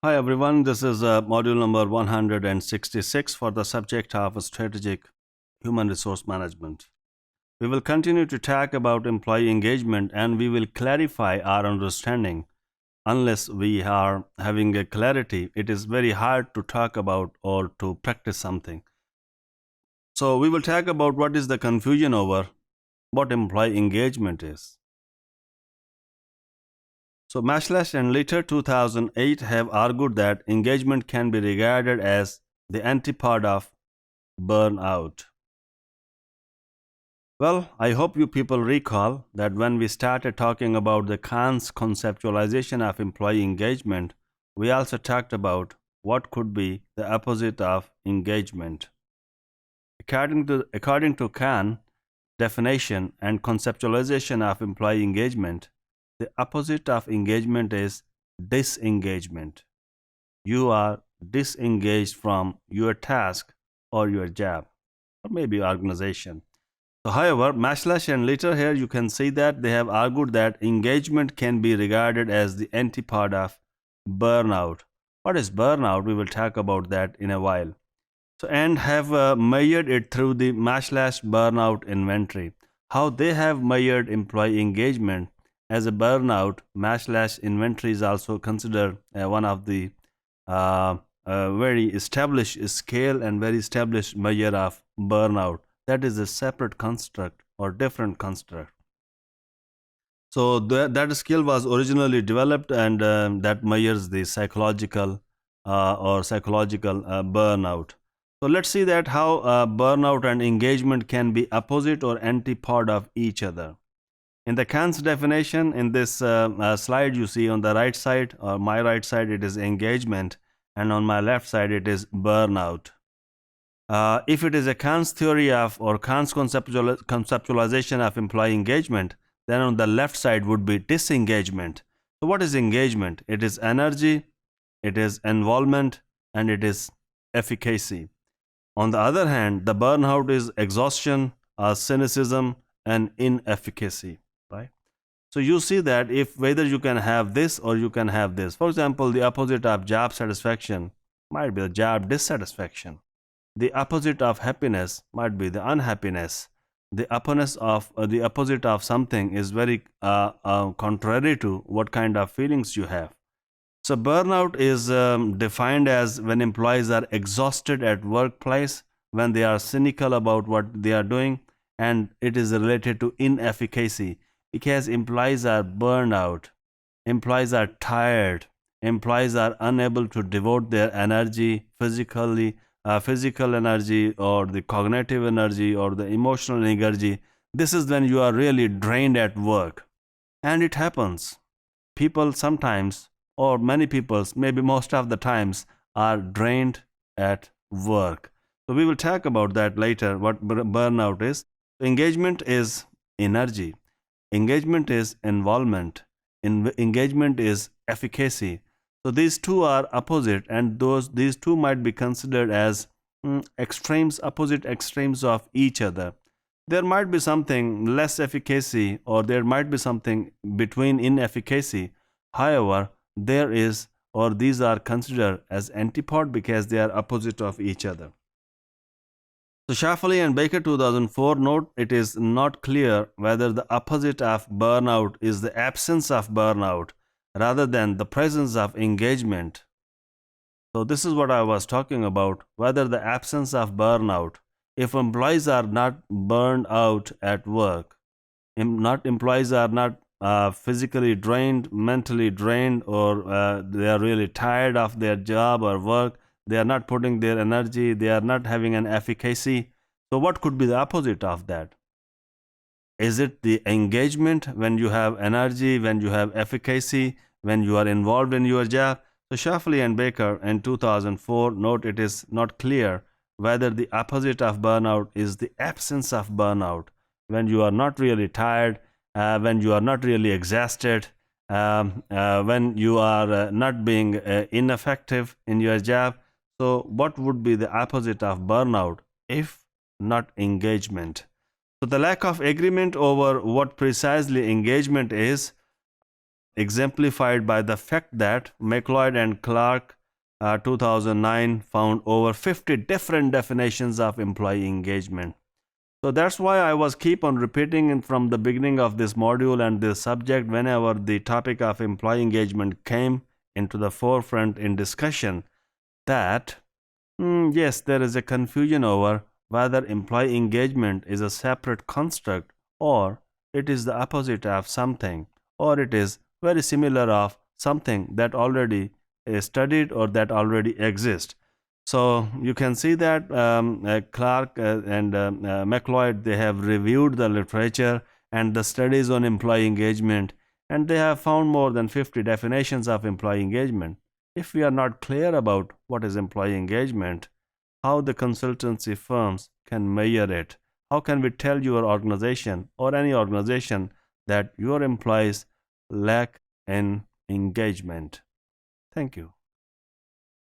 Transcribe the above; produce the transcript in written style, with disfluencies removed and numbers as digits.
Hi everyone, this is module number 166 for the subject of strategic human resource management. We will continue to talk about employee engagement and we will clarify our understanding. Unless we are having a clarity, it is very hard to talk about or to practice something. So we will talk about what is the confusion over what employee engagement is. So Mashlash and Litter 2008 have argued that engagement can be regarded as the antipode of burnout. Well, I hope you people recall that when we started talking about the Kahn's conceptualization of employee engagement, we also talked about what could be the opposite of engagement. According to Kahn definition and conceptualization of employee engagement, the opposite of engagement is disengagement. You are disengaged from your task or your job or maybe organization. So, however, Mashlash and Litter here you can see that they have argued that engagement can be regarded as the antipode of burnout. What is burnout? We will talk about that in a while. So, and have measured it through the Mashlash burnout inventory. How they have measured employee engagement as a burnout, Mashlash inventory is also considered one of the very established scale and very established measure of burnout. That is a separate construct or different construct. So that skill was originally developed and that measures the psychological burnout. So let's see that how burnout and engagement can be opposite or antipode of each other. In the Kahn's definition, in this slide you see on the right side or my right side it is engagement and on my left side it is burnout. If it is a Kahn's theory of or Kahn's conceptualization of employee engagement, then on the left side would be disengagement. So what is engagement? It is energy, it is involvement, and it is efficacy. On the other hand, the burnout is exhaustion, cynicism, and inefficacy, right? So you see that if whether you can have this or you can have this. For example, the opposite of job satisfaction might be the job dissatisfaction. The opposite of happiness might be the unhappiness. The opposite of something is very contrary to what kind of feelings you have. So burnout is defined as when employees are exhausted at workplace, when they are cynical about what they are doing, and it is related to inefficacy because employees are burned out, employees are tired, employees are unable to devote their energy physical energy or the cognitive energy or the emotional energy. This is when you are really drained at work. And it happens. People sometimes, or many people, maybe most of the times, are drained at work. So we will talk about that later, what burnout is. Engagement is energy. Engagement is involvement. Engagement is efficacy. So these two are opposite, and these two might be considered as opposite extremes of each other. There might be something less efficacy, or there might be something between inefficacy. However, there is, or these are considered as antipode because they are opposite of each other. So Schaffeley and Baker 2004 note it is not clear whether the opposite of burnout is the absence of burnout rather than the presence of engagement. So this is what I was talking about, whether the absence of burnout, if employees are not burned out at work, employees are not physically drained, mentally drained, or they are really tired of their job or work, they are not putting their energy, they are not having an efficacy. So what could be the opposite of that? Is it the engagement when you have energy, when you have efficacy, when you are involved in your job? So Schaffeley and Baker in 2004 note it is not clear whether the opposite of burnout is the absence of burnout, when you are not really tired, when you are not really exhausted, when you are not being ineffective in your job. So what would be the opposite of burnout if not engagement? So the lack of agreement over what precisely engagement is exemplified by the fact that McLeod and Clark 2009 found over 50 different definitions of employee engagement. So that's why I was keep on repeating from the beginning of this module and this subject whenever the topic of employee engagement came into the forefront in discussion that yes, there is a confusion over whether employee engagement is a separate construct or it is the opposite of something, or it is very similar of something that already is studied or that already exists. So you can see that Clark and McLeod, they have reviewed the literature and the studies on employee engagement, and they have found more than 50 definitions of employee engagement. If we are not clear about what is employee engagement, how the consultancy firms can measure it, how can we tell your organization or any organization that your employees lack in engagement? Thank you.